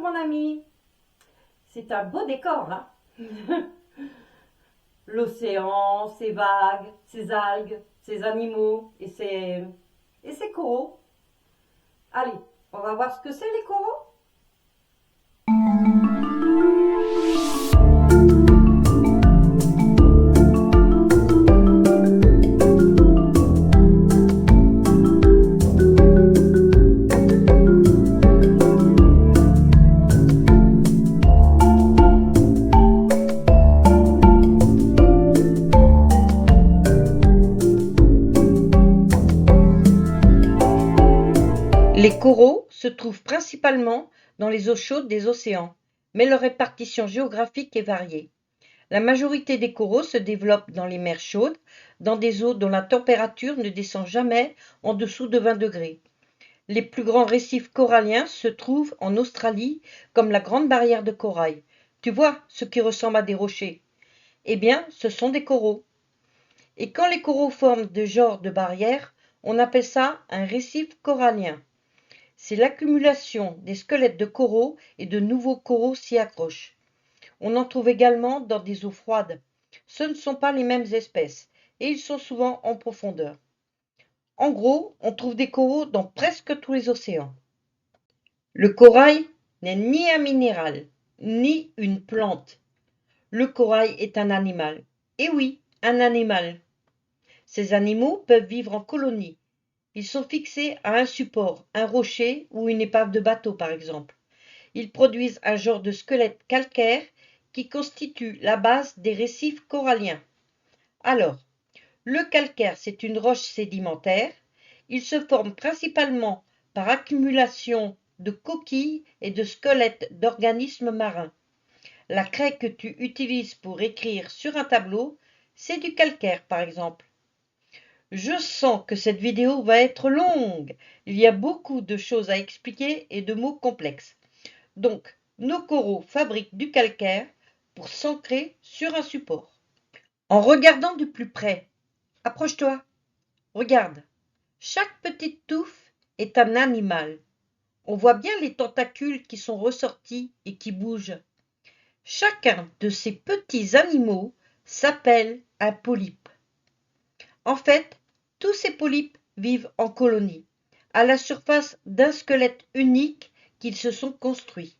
mon ami. C'est un beau décor, hein. L'océan, ses vagues, ses algues, ses animaux et ses coraux. Allez, on va voir ce que c'est les coraux. Les coraux se trouvent principalement dans les eaux chaudes des océans, mais leur répartition géographique est variée. La majorité des coraux se développent dans les mers chaudes, dans des eaux dont la température ne descend jamais en dessous de 20 degrés. Les plus grands récifs coralliens se trouvent en Australie, comme la Grande Barrière de Corail. Tu vois, ce qui ressemble à des rochers. Eh bien, ce sont des coraux. Et quand les coraux forment de genres de barrières, on appelle ça un récif corallien. C'est l'accumulation des squelettes de coraux et de nouveaux coraux s'y accrochent. On en trouve également dans des eaux froides. Ce ne sont pas les mêmes espèces et ils sont souvent en profondeur. En gros, on trouve des coraux dans presque tous les océans. Le corail n'est ni un minéral, ni une plante. Le corail est un animal. Et oui, un animal. Ces animaux peuvent vivre en colonie. Ils sont fixés à un support, un rocher ou une épave de bateau par exemple. Ils produisent un genre de squelette calcaire qui constitue la base des récifs coralliens. Alors, le calcaire, c'est une roche sédimentaire. Il se forme principalement par accumulation de coquilles et de squelettes d'organismes marins. La craie que tu utilises pour écrire sur un tableau, c'est du calcaire par exemple. Je sens que cette vidéo va être longue. Il y a beaucoup de choses à expliquer et de mots complexes. Donc, nos coraux fabriquent du calcaire pour s'ancrer sur un support. En regardant de plus près, approche-toi, regarde. Chaque petite touffe est un animal. On voit bien les tentacules qui sont ressortis et qui bougent. Chacun de ces petits animaux s'appelle un polype. En fait, tous ces polypes vivent en colonie, à la surface d'un squelette unique qu'ils se sont construits.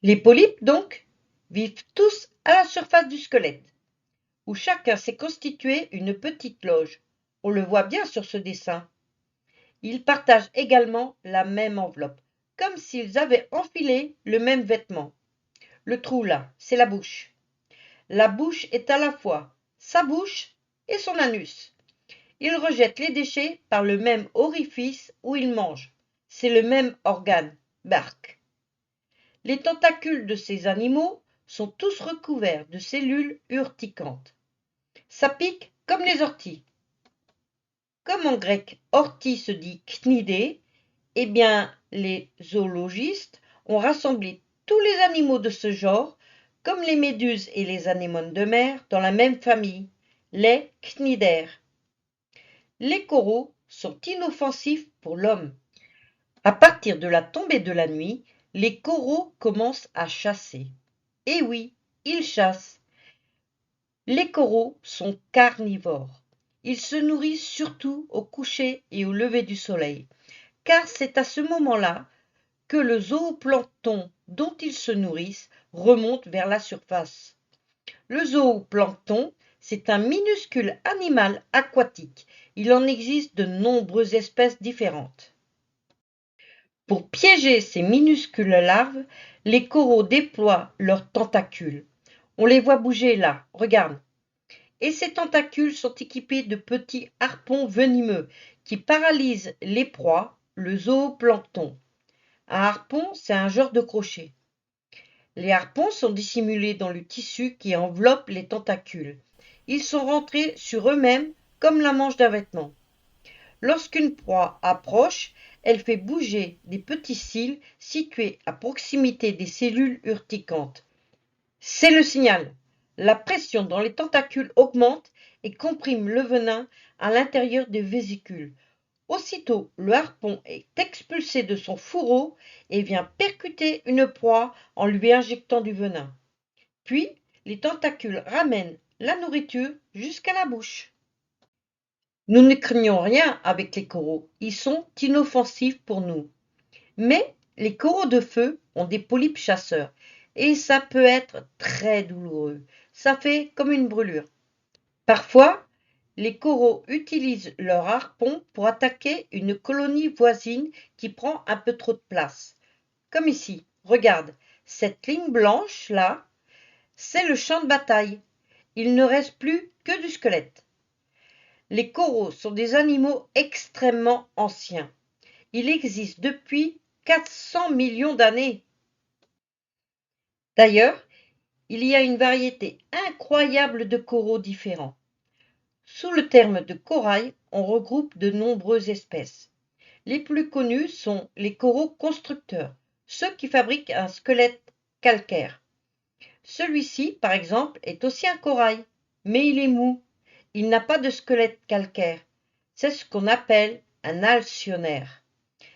Les polypes, donc, vivent tous à la surface du squelette, où chacun s'est constitué une petite loge. On le voit bien sur ce dessin. Ils partagent également la même enveloppe, comme s'ils avaient enfilé le même vêtement. Le trou là, c'est la bouche. La bouche est à la fois sa bouche et son anus. Ils rejettent les déchets par le même orifice où ils mangent. C'est le même organe, barque. Les tentacules de ces animaux sont tous recouverts de cellules urticantes. Ça pique comme les orties. Comme en grec ortie se dit knidé, eh bien les zoologistes ont rassemblé tous les animaux de ce genre, comme les méduses et les anémones de mer, dans la même famille, les cnidaires. Les coraux sont inoffensifs pour l'homme. À partir de la tombée de la nuit, les coraux commencent à chasser. Et oui, ils chassent. Les coraux sont carnivores. Ils se nourrissent surtout au coucher et au lever du soleil, car c'est à ce moment-là que le zooplancton dont ils se nourrissent remonte vers la surface. Le zooplancton, c'est un minuscule animal aquatique. Il en existe de nombreuses espèces différentes. Pour piéger ces minuscules larves, les coraux déploient leurs tentacules. On les voit bouger là, regarde. Et ces tentacules sont équipés de petits harpons venimeux qui paralysent les proies, le zooplancton. Un harpon, c'est un genre de crochet. Les harpons sont dissimulés dans le tissu qui enveloppe les tentacules. Ils sont rentrés sur eux-mêmes comme la manche d'un vêtement. Lorsqu'une proie approche, elle fait bouger des petits cils situés à proximité des cellules urticantes. C'est le signal. La pression dans les tentacules augmente et comprime le venin à l'intérieur des vésicules. Aussitôt, le harpon est expulsé de son fourreau et vient percuter une proie en lui injectant du venin. Puis, les tentacules ramènent la nourriture jusqu'à la bouche. Nous ne craignons rien avec les coraux, ils sont inoffensifs pour nous. Mais les coraux de feu ont des polypes chasseurs et ça peut être très douloureux. Ça fait comme une brûlure. Parfois, les coraux utilisent leur harpon pour attaquer une colonie voisine qui prend un peu trop de place. Comme ici, regarde, cette ligne blanche là, c'est le champ de bataille. Il ne reste plus que du squelette. Les coraux sont des animaux extrêmement anciens. Il existe depuis 400 millions d'années. D'ailleurs, il y a une variété incroyable de coraux différents. Sous le terme de corail, on regroupe de nombreuses espèces. Les plus connus sont les coraux constructeurs, ceux qui fabriquent un squelette calcaire. Celui-ci, par exemple, est aussi un corail, mais il est mou. Il n'a pas de squelette calcaire. C'est ce qu'on appelle un alcyonnaire.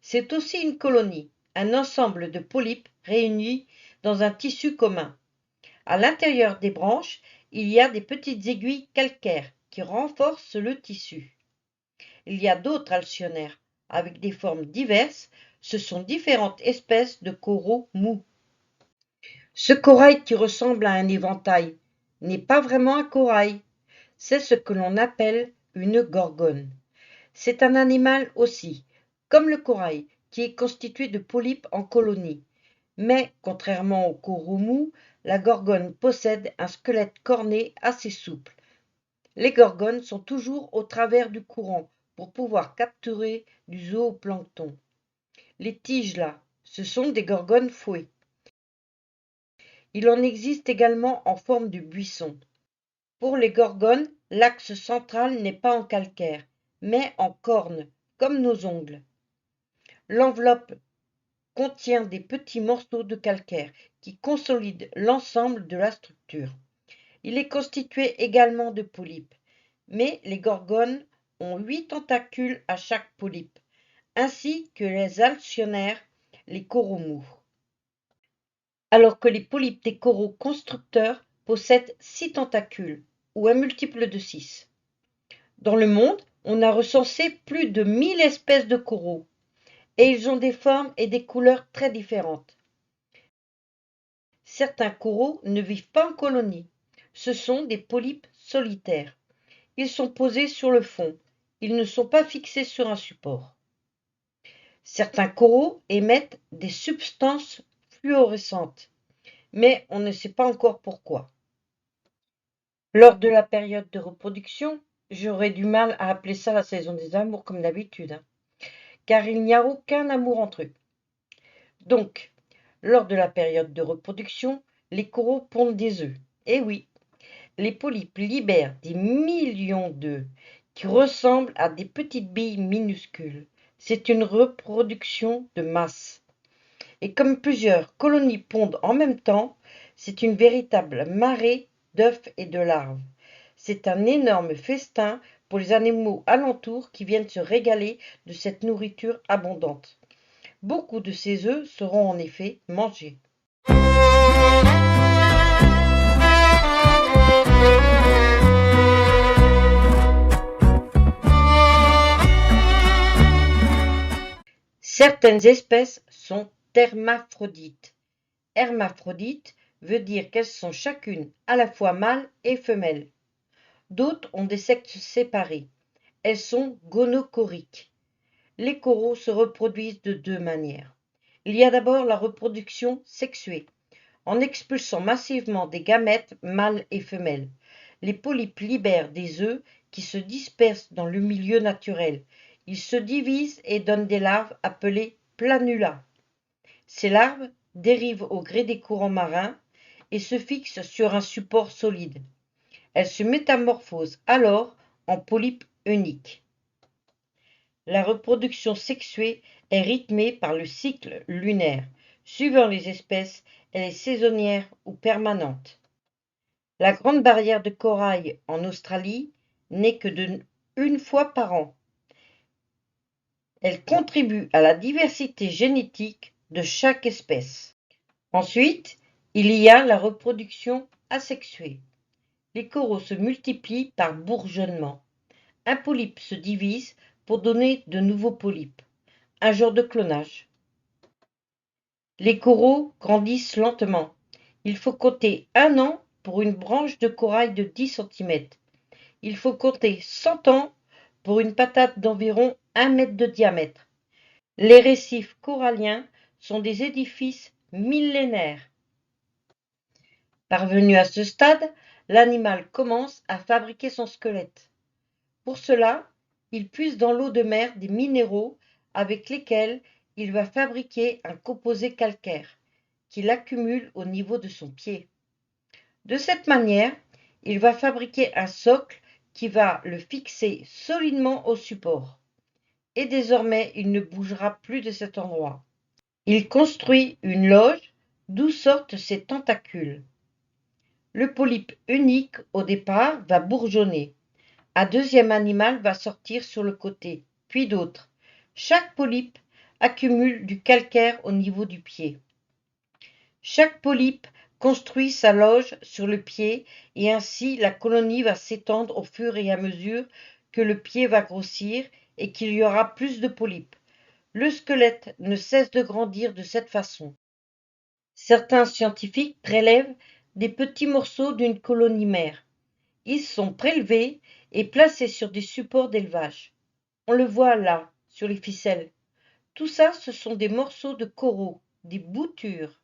C'est aussi une colonie, un ensemble de polypes réunis dans un tissu commun. À l'intérieur des branches, il y a des petites aiguilles calcaires qui renforcent le tissu. Il y a d'autres alcyonnaires avec des formes diverses. Ce sont différentes espèces de coraux mous. Ce corail qui ressemble à un éventail n'est pas vraiment un corail. C'est ce que l'on appelle une gorgone. C'est un animal aussi, comme le corail, qui est constitué de polypes en colonie. Mais, contrairement aux coraux mous, la gorgone possède un squelette corné assez souple. Les gorgones sont toujours au travers du courant pour pouvoir capturer du zooplancton. Les tiges là, ce sont des gorgones fouées. Il en existe également en forme de buisson. Pour les gorgones, l'axe central n'est pas en calcaire, mais en corne, comme nos ongles. L'enveloppe contient des petits morceaux de calcaire qui consolident l'ensemble de la structure. Il est constitué également de polypes, mais les gorgones ont 8 tentacules à chaque polype, ainsi que les alcyonnaires, les coraux mous. Alors que les polypes des coraux constructeurs possèdent 6 tentacules, ou un multiple de 6. Dans le monde, on a recensé plus de 1000 espèces de coraux, et ils ont des formes et des couleurs très différentes. Certains coraux ne vivent pas en colonie. Ce sont des polypes solitaires. Ils sont posés sur le fond. Ils ne sont pas fixés sur un support. Certains coraux émettent des substances fluorescentes, mais on ne sait pas encore pourquoi. Lors de la période de reproduction, j'aurais du mal à appeler ça la saison des amours comme d'habitude, car il n'y a aucun amour entre eux. Donc, lors de la période de reproduction, les coraux pondent des œufs. Et oui, les polypes libèrent des millions d'œufs qui ressemblent à des petites billes minuscules. C'est une reproduction de masse. Et comme plusieurs colonies pondent en même temps, c'est une véritable marée d'œufs et de larves. C'est un énorme festin pour les animaux alentours qui viennent se régaler de cette nourriture abondante. Beaucoup de ces œufs seront en effet mangés. Certaines espèces sont hermaphrodites. Hermaphrodite veut dire qu'elles sont chacune à la fois mâle et femelle. D'autres ont des sexes séparés. Elles sont gonochoriques. Les coraux se reproduisent de deux manières. Il y a d'abord la reproduction sexuée. en expulsant massivement des gamètes mâles et femelles. Les polypes libèrent des œufs qui se dispersent dans le milieu naturel. Ils se divisent et donnent des larves appelées planula. Ces larves dérivent au gré des courants marins et se fixent sur un support solide. Elles se métamorphosent alors en polypes uniques. La reproduction sexuée est rythmée par le cycle lunaire. Suivant les espèces, elle est saisonnière ou permanente. La grande barrière de corail en Australie n'est que une fois par an. Elle contribue à la diversité génétique de chaque espèce. Ensuite, il y a la reproduction asexuée. Les coraux se multiplient par bourgeonnement. Un polype se divise pour donner de nouveaux polypes, un genre de clonage. Les coraux grandissent lentement. Il faut compter 1 an pour une branche de corail de 10 cm. Il faut compter 100 ans pour une patate d'environ 1 mètre de diamètre. Les récifs coralliens sont des édifices millénaires. Parvenu à ce stade, l'animal commence à fabriquer son squelette. Pour cela, il puise dans l'eau de mer des minéraux avec lesquels il va fabriquer un composé calcaire qu'il accumule au niveau de son pied. De cette manière, il va fabriquer un socle qui va le fixer solidement au support. Et désormais, il ne bougera plus de cet endroit. Il construit une loge d'où sortent ses tentacules. Le polype unique, au départ, va bourgeonner. Un deuxième animal va sortir sur le côté, puis d'autres. Chaque polype accumule du calcaire au niveau du pied. Chaque polype construit sa loge sur le pied et ainsi la colonie va s'étendre au fur et à mesure que le pied va grossir et qu'il y aura plus de polypes. Le squelette ne cesse de grandir de cette façon. Certains scientifiques prélèvent des petits morceaux d'une colonie mère. Ils sont prélevés et placés sur des supports d'élevage. On le voit là, sur les ficelles. Tout ça, ce sont des morceaux de coraux, des boutures.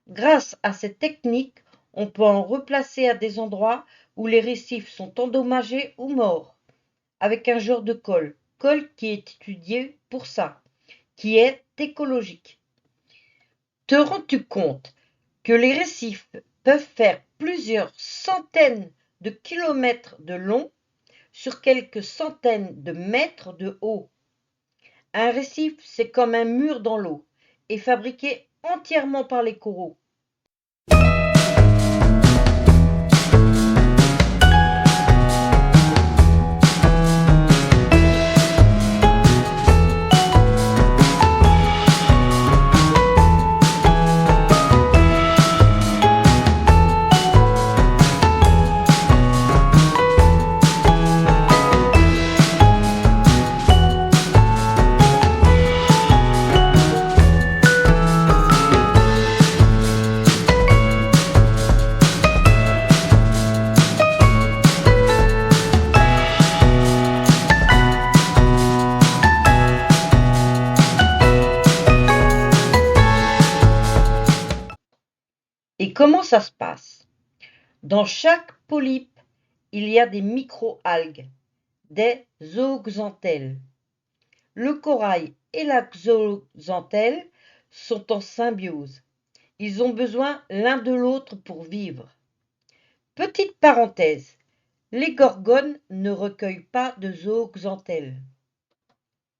Grâce à cette technique, on peut en replacer à des endroits où les récifs sont endommagés ou morts, avec un genre de colle qui est étudié pour ça, qui est écologique. Te rends-tu compte que les récifs peuvent faire plusieurs centaines de kilomètres de long sur quelques centaines de mètres de haut? Un récif, c'est comme un mur dans l'eau et fabriqué entièrement par les coraux. Et comment ça se passe? Dans chaque polype, il y a des micro-algues, des zooxanthelles. Le corail et la zooxanthelle sont en symbiose. Ils ont besoin l'un de l'autre pour vivre. Petite parenthèse, les gorgones ne recueillent pas de zooxanthelles.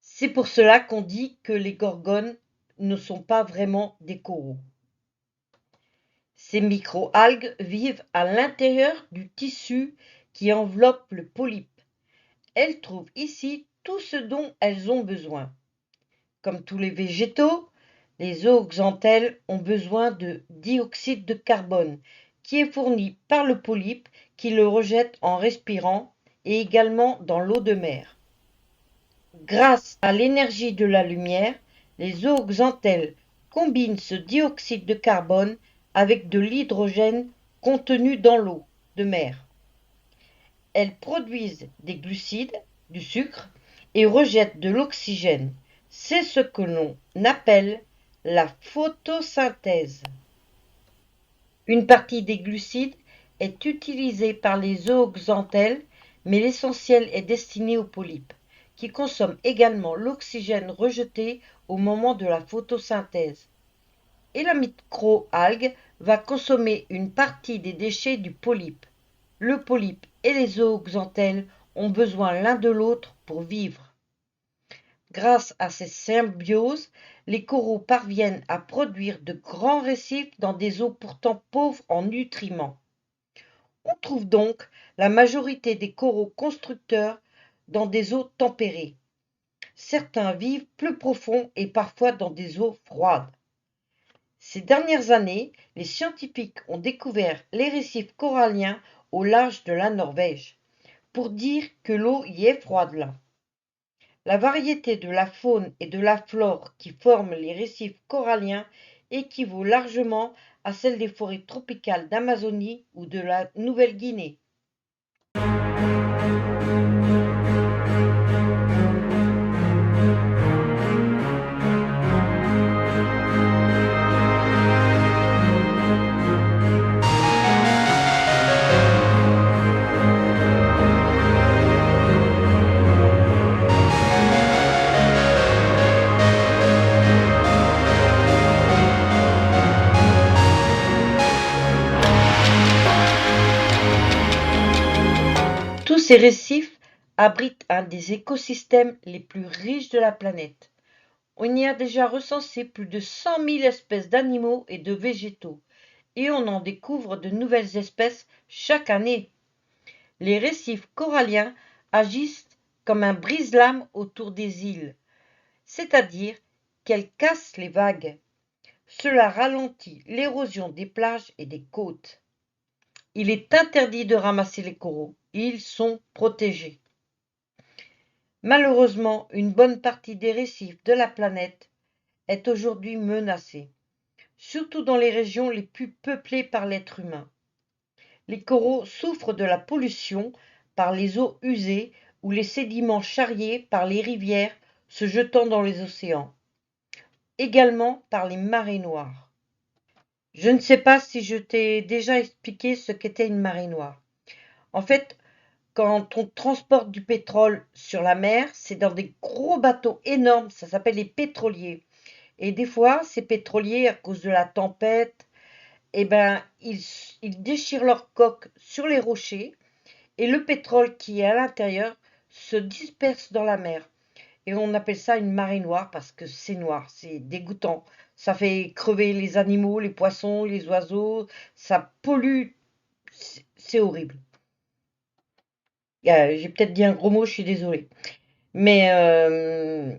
C'est pour cela qu'on dit que les gorgones ne sont pas vraiment des coraux. Ces micro-algues vivent à l'intérieur du tissu qui enveloppe le polype. Elles trouvent ici tout ce dont elles ont besoin. Comme tous les végétaux, les zooxanthelles ont besoin de dioxyde de carbone qui est fourni par le polype qui le rejette en respirant et également dans l'eau de mer. Grâce à l'énergie de la lumière, les zooxanthelles combinent ce dioxyde de carbone avec de l'hydrogène contenu dans l'eau de mer. Elles produisent des glucides, du sucre, et rejettent de l'oxygène. C'est ce que l'on appelle la photosynthèse. Une partie des glucides est utilisée par les zooxanthelles, mais l'essentiel est destiné aux polypes, qui consomment également l'oxygène rejeté au moment de la photosynthèse. Et la microalgue va consommer une partie des déchets du polype. Le polype et les zooxanthelles ont besoin l'un de l'autre pour vivre. Grâce à ces symbioses, les coraux parviennent à produire de grands récifs dans des eaux pourtant pauvres en nutriments. On trouve donc la majorité des coraux constructeurs dans des eaux tempérées. Certains vivent plus profond et parfois dans des eaux froides. Ces dernières années, les scientifiques ont découvert les récifs coralliens au large de la Norvège, pour dire que l'eau y est froide là. La variété de la faune et de la flore qui forment les récifs coralliens équivaut largement à celle des forêts tropicales d'Amazonie ou de la Nouvelle-Guinée. Tous ces récifs abritent un des écosystèmes les plus riches de la planète. On y a déjà recensé plus de 100 000 espèces d'animaux et de végétaux, et on en découvre de nouvelles espèces chaque année. Les récifs coralliens agissent comme un brise-lames autour des îles, c'est-à-dire qu'elles cassent les vagues. Cela ralentit l'érosion des plages et des côtes. Il est interdit de ramasser les coraux, ils sont protégés. Malheureusement, une bonne partie des récifs de la planète est aujourd'hui menacée, surtout dans les régions les plus peuplées par l'être humain. Les coraux souffrent de la pollution par les eaux usées ou les sédiments charriés par les rivières se jetant dans les océans, également par les marées noires. Je ne sais pas si je t'ai déjà expliqué ce qu'était une marée noire. En fait, quand on transporte du pétrole sur la mer, c'est dans des gros bateaux énormes, ça s'appelle les pétroliers. Et des fois, ces pétroliers, à cause de la tempête, eh ben, ils déchirent leur coque sur les rochers et le pétrole qui est à l'intérieur se disperse dans la mer. Et on appelle ça une marée noire parce que c'est noir, c'est dégoûtant. Ça fait crever les animaux, les poissons, les oiseaux, ça pollue, c'est horrible. J'ai peut-être dit un gros mot, je suis désolée. Mais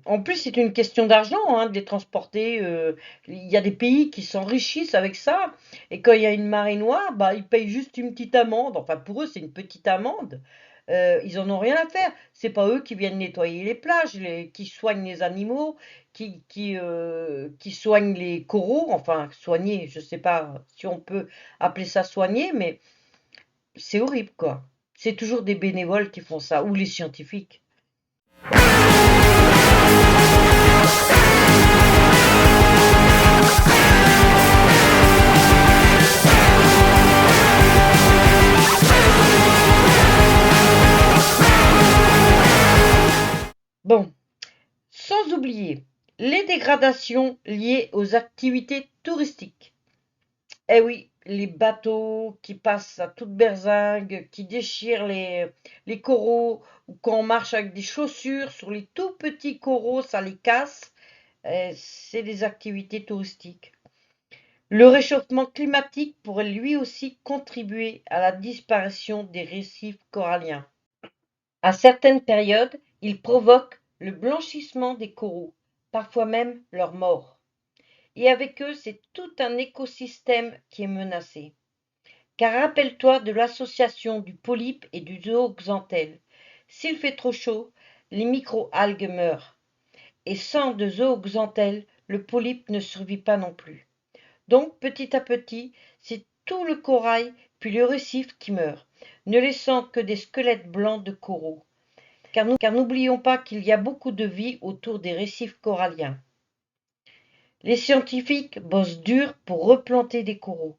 en plus, c'est une question d'argent hein, de les transporter. Il y a des pays qui s'enrichissent avec ça. Et quand il y a une marée noire, bah, ils payent juste une petite amende. Enfin, pour eux, c'est une petite amende. Ils en ont rien à faire. C'est pas eux qui viennent nettoyer les plages, qui soignent les animaux, qui soignent les coraux. Enfin, soigner, je sais pas si on peut appeler ça soigner, mais c'est horrible, quoi. C'est toujours des bénévoles qui font ça, ou les scientifiques. Bon, sans oublier les dégradations liées aux activités touristiques. Eh oui, les bateaux qui passent à toute berzingue, qui déchirent les coraux, ou quand on marche avec des chaussures sur les tout petits coraux, ça les casse. C'est des activités touristiques. Le réchauffement climatique pourrait lui aussi contribuer à la disparition des récifs coralliens. À certaines périodes, il provoque le blanchissement des coraux, parfois même leur mort. Et avec eux, c'est tout un écosystème qui est menacé. Car rappelle-toi de l'association du polype et du zooxanthelle. S'il fait trop chaud, les micro-algues meurent. Et sans de zooxanthelle, le polype ne survit pas non plus. Donc, petit à petit, c'est tout le corail puis le récif qui meurt, ne laissant que des squelettes blancs de coraux. Car n'oublions pas qu'il y a beaucoup de vie autour des récifs coralliens. Les scientifiques bossent dur pour replanter des coraux.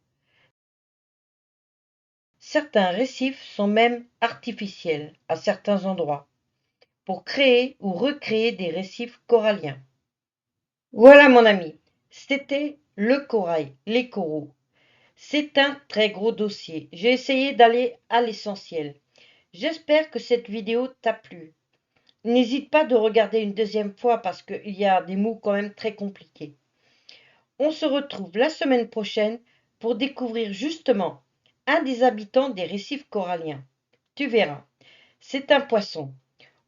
Certains récifs sont même artificiels à certains endroits, pour créer ou recréer des récifs coralliens. Voilà mon ami, c'était le corail, les coraux. C'est un très gros dossier. J'ai essayé d'aller à l'essentiel. J'espère que cette vidéo t'a plu. N'hésite pas de regarder une deuxième fois parce qu'il y a des mots quand même très compliqués. On se retrouve la semaine prochaine pour découvrir justement un des habitants des récifs coralliens. Tu verras, c'est un poisson.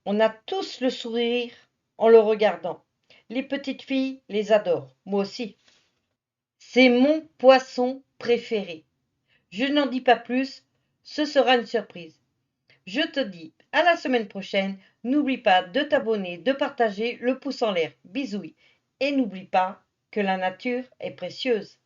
On a tous le sourire en le regardant. Les petites filles les adorent, moi aussi. C'est mon poisson préféré. Je n'en dis pas plus, ce sera une surprise. Je te dis à la semaine prochaine. N'oublie pas de t'abonner, de partager, le pouce en l'air. Bisous. Et n'oublie pas que la nature est précieuse.